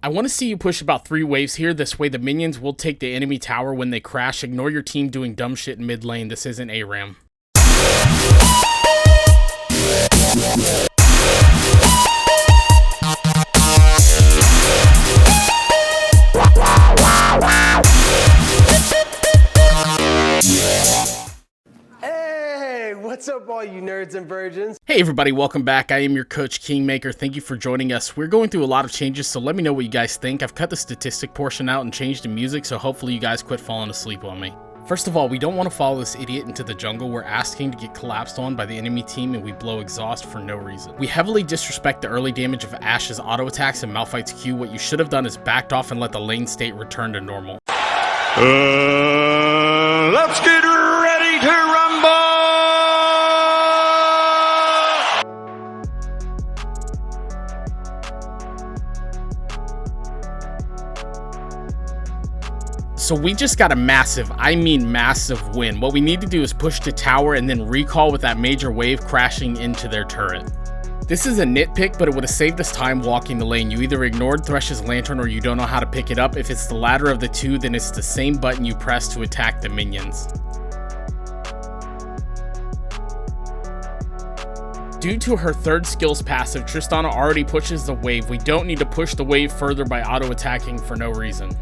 I want to see you push about 3 waves here, this way the minions will take the enemy tower when they crash. Ignore your team doing dumb shit in mid lane, this isn't ARAM. What's up, all you nerds and virgins? Hey everybody, welcome back. I am your coach, Kingmaker. Thank you for joining us. We're going through a lot of changes, so let me know what you guys think. I've cut the statistic portion out and changed the music, so hopefully you guys quit falling asleep on me. First of all, we don't want to follow this idiot into the jungle. We're asking to get collapsed on by the enemy team and we blow exhaust for no reason. We heavily disrespect the early damage of Ashe's auto attacks and Malphite's Q. What you should have done is backed off and let the lane state return to normal. Let's get ready to rumble! So we just got a massive, I mean massive win. What we need to do is push to tower and then recall with that major wave crashing into their turret. This is a nitpick, but it would have saved us time walking the lane. You either ignored Thresh's lantern or you don't know how to pick it up. If it's the latter of the two, then it's the same button you press to attack the minions. Due to her third skills passive, Tristana already pushes the wave. We don't need to push the wave further by auto attacking for no reason.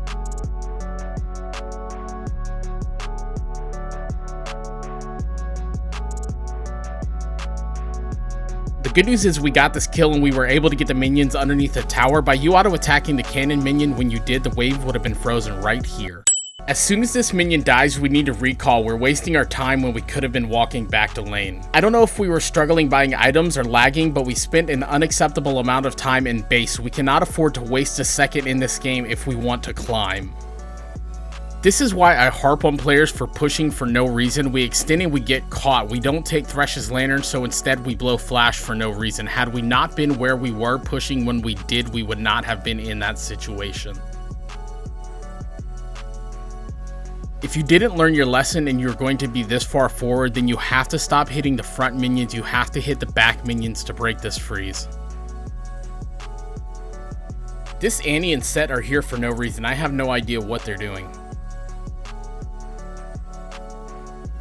The good news is we got this kill and we were able to get the minions underneath the tower. By you auto-attacking the cannon minion when you did, the wave would have been frozen right here. As soon as this minion dies, we need to recall. We're wasting our time when we could have been walking back to lane. I don't know if we were struggling buying items or lagging, but we spent an unacceptable amount of time in base. We cannot afford to waste a second in this game if we want to climb. This is why I harp on players for pushing for no reason. We extend and we get caught. We don't take Thresh's lantern, so instead we blow flash for no reason. Had we not been where we were pushing when we did, we would not have been in that situation. If you didn't learn your lesson and you're going to be this far forward, then you have to stop hitting the front minions. You have to hit the back minions to break this freeze. This Annie and Sett are here for no reason. I have no idea what they're doing.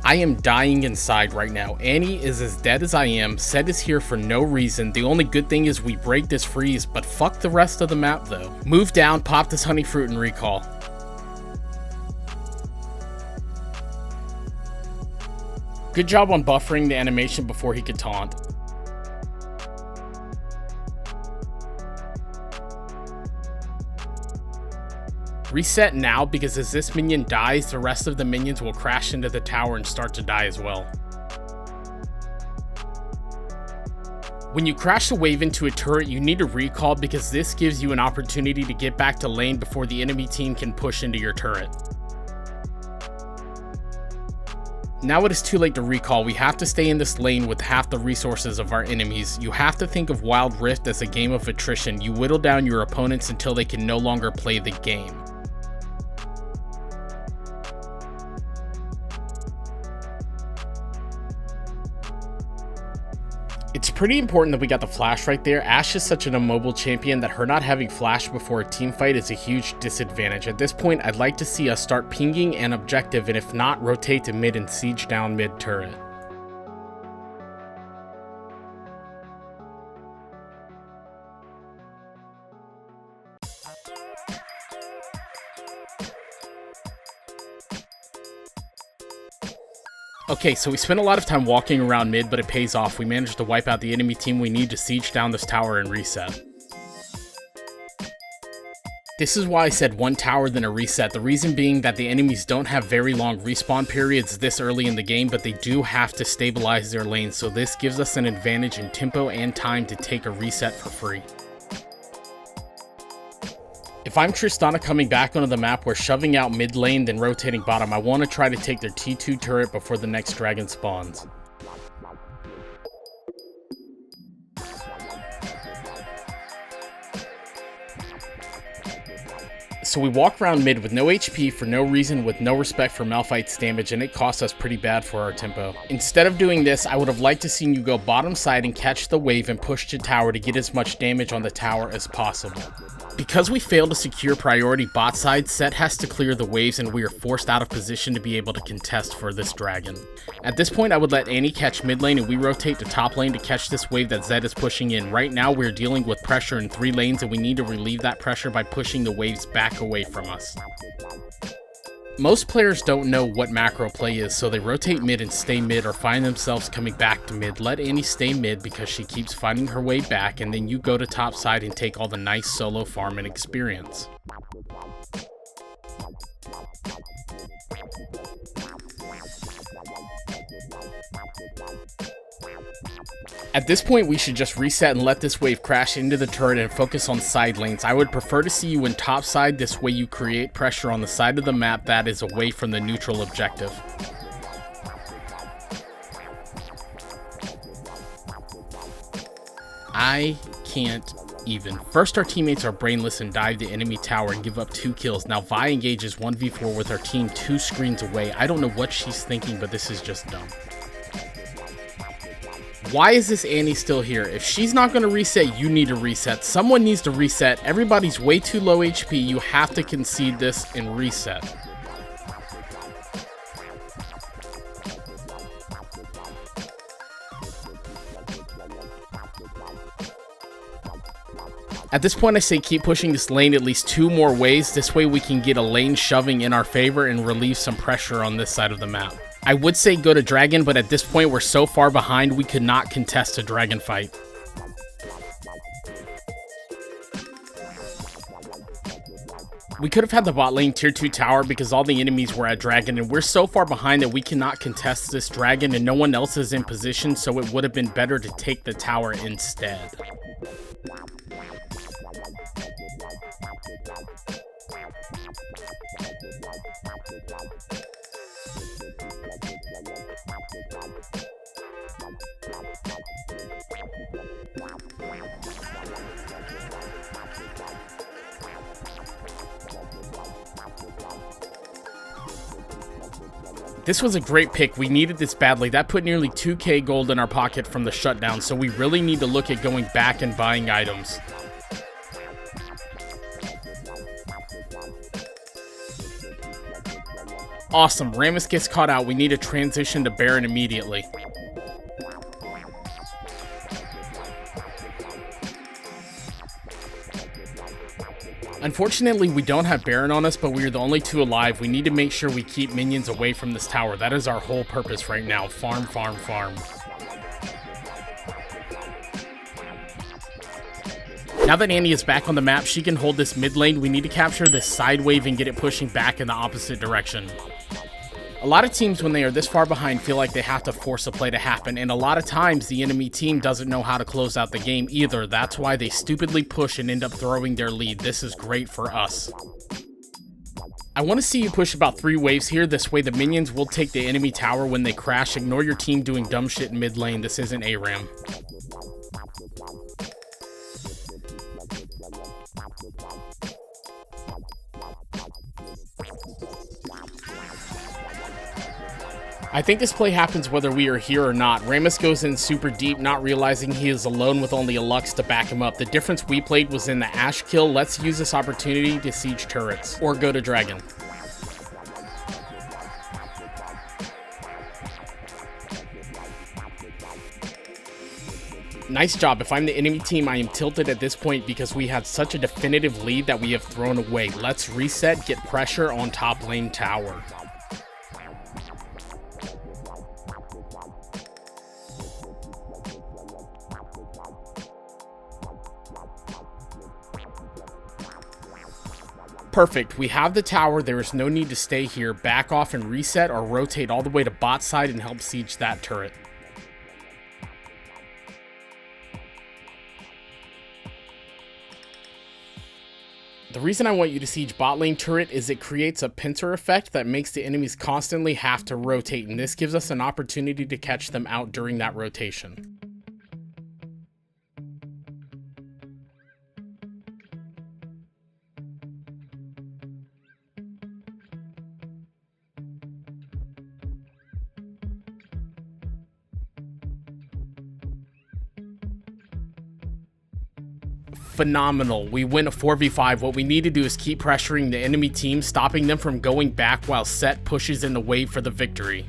I am dying inside right now. Annie is as dead as I am. Sett is here for no reason. The only good thing is we break this freeze, but fuck the rest of the map though. Move down, pop this honey fruit and recall. Good job on buffering the animation before he could taunt. Reset now, because as this minion dies, the rest of the minions will crash into the tower and start to die as well. When you crash a wave into a turret, you need to recall because this gives you an opportunity to get back to lane before the enemy team can push into your turret. Now it is too late to recall. We have to stay in this lane with half the resources of our enemies. You have to think of Wild Rift as a game of attrition. You whittle down your opponents until they can no longer play the game. It's pretty important that we got the flash right there. Ashe is such an immobile champion that her not having flash before a team fight is a huge disadvantage. At this point, I'd like to see us start pinging and objective, and if not, rotate to mid and siege down mid turret. Okay, so we spent a lot of time walking around mid, but it pays off. We managed to wipe out the enemy team we need to siege down this tower and reset. This is why I said one tower then a reset. The reason being that the enemies don't have very long respawn periods this early in the game, but they do have to stabilize their lanes, so this gives us an advantage in tempo and time to take a reset for free. If I'm Tristana coming back onto the map, we're shoving out mid lane, then rotating bottom. I want to try to take their T2 turret before the next dragon spawns. So we walk around mid with no HP for no reason, with no respect for Malphite's damage, and it costs us pretty bad for our tempo. Instead of doing this, I would have liked to see you go bottom side and catch the wave and push to tower to get as much damage on the tower as possible. Because we failed to secure priority bot side, Sett has to clear the waves and we are forced out of position to be able to contest for this dragon. At this point, I would let Annie catch mid lane and we rotate to top lane to catch this wave that Zed is pushing in. Right now, we're dealing with pressure in 3 lanes and we need to relieve that pressure by pushing the waves back away from us. Most players don't know what macro play is, so they rotate mid and stay mid or find themselves coming back to mid. Let Annie stay mid because she keeps finding her way back, and then you go to top side and take all the nice solo farm and experience. At this point, we should just reset and let this wave crash into the turret and focus on side lanes. I would prefer to see you in top side, this way you create pressure on the side of the map that is away from the neutral objective. I can't even. First, our teammates are brainless and dive the enemy tower and give up 2 kills. Now Vi engages 1v4 with our team 2 screens away. I don't know what she's thinking, but this is just dumb. Why is this Annie still here? If she's not going to reset, you need to reset. Someone needs to reset. Everybody's way too low HP. You have to concede this and reset. At this point, I say keep pushing this lane at least 2 more ways. This way we can get a lane shoving in our favor and relieve some pressure on this side of the map. I would say go to dragon, but at this point we're so far behind we could not contest a dragon fight. We could have had the bot lane tier 2 tower because all the enemies were at dragon, and we're so far behind that we cannot contest this dragon and no one else is in position, so it would have been better to take the tower instead. This was a great pick. We needed this badly. That put nearly 2k gold in our pocket from the shutdown, so we really need to look at going back and buying items. Awesome. Rammus gets caught out. We need to transition to Baron immediately. Unfortunately, we don't have Baron on us, but we are the only 2 alive. We need to make sure we keep minions away from this tower. That is our whole purpose right now. Farm, farm, farm. Now that Annie is back on the map, she can hold this mid lane. We need to capture this side wave and get it pushing back in the opposite direction. A lot of teams, when they are this far behind, feel like they have to force a play to happen, and a lot of times the enemy team doesn't know how to close out the game either. That's why they stupidly push and end up throwing their lead. This is great for us. I want to see you push about 3 waves here. This way the minions will take the enemy tower when they crash. Ignore your team doing dumb shit in mid lane. This isn't ARAM. I think this play happens whether we are here or not. Rammus goes in super deep, not realizing he is alone with only a Lux to back him up. The difference we played was in the Ashe kill. Let's use this opportunity to siege turrets or go to dragon. Nice job. If I'm the enemy team, I am tilted at this point because we had such a definitive lead that we have thrown away. Let's reset, get pressure on top lane tower. Perfect. We have the tower. There is no need to stay here. Back off and reset or rotate all the way to bot side and help siege that turret. The reason I want you to siege bot lane turret is it creates a pincer effect that makes the enemies constantly have to rotate, and this gives us an opportunity to catch them out during that rotation. phenomenal. We win a 4v5. What we need to do is keep pressuring the enemy team, stopping them from going back while Sett pushes in the wave for the victory.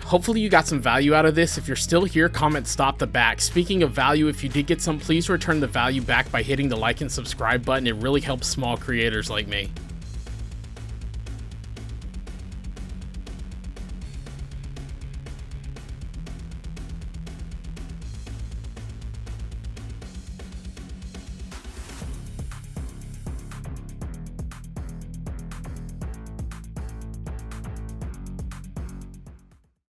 Hopefully you got some value out of this. If you're still here, comment stop the back. Speaking of value, if you did get some, please return the value back by hitting the like and subscribe button. It really helps small creators like me.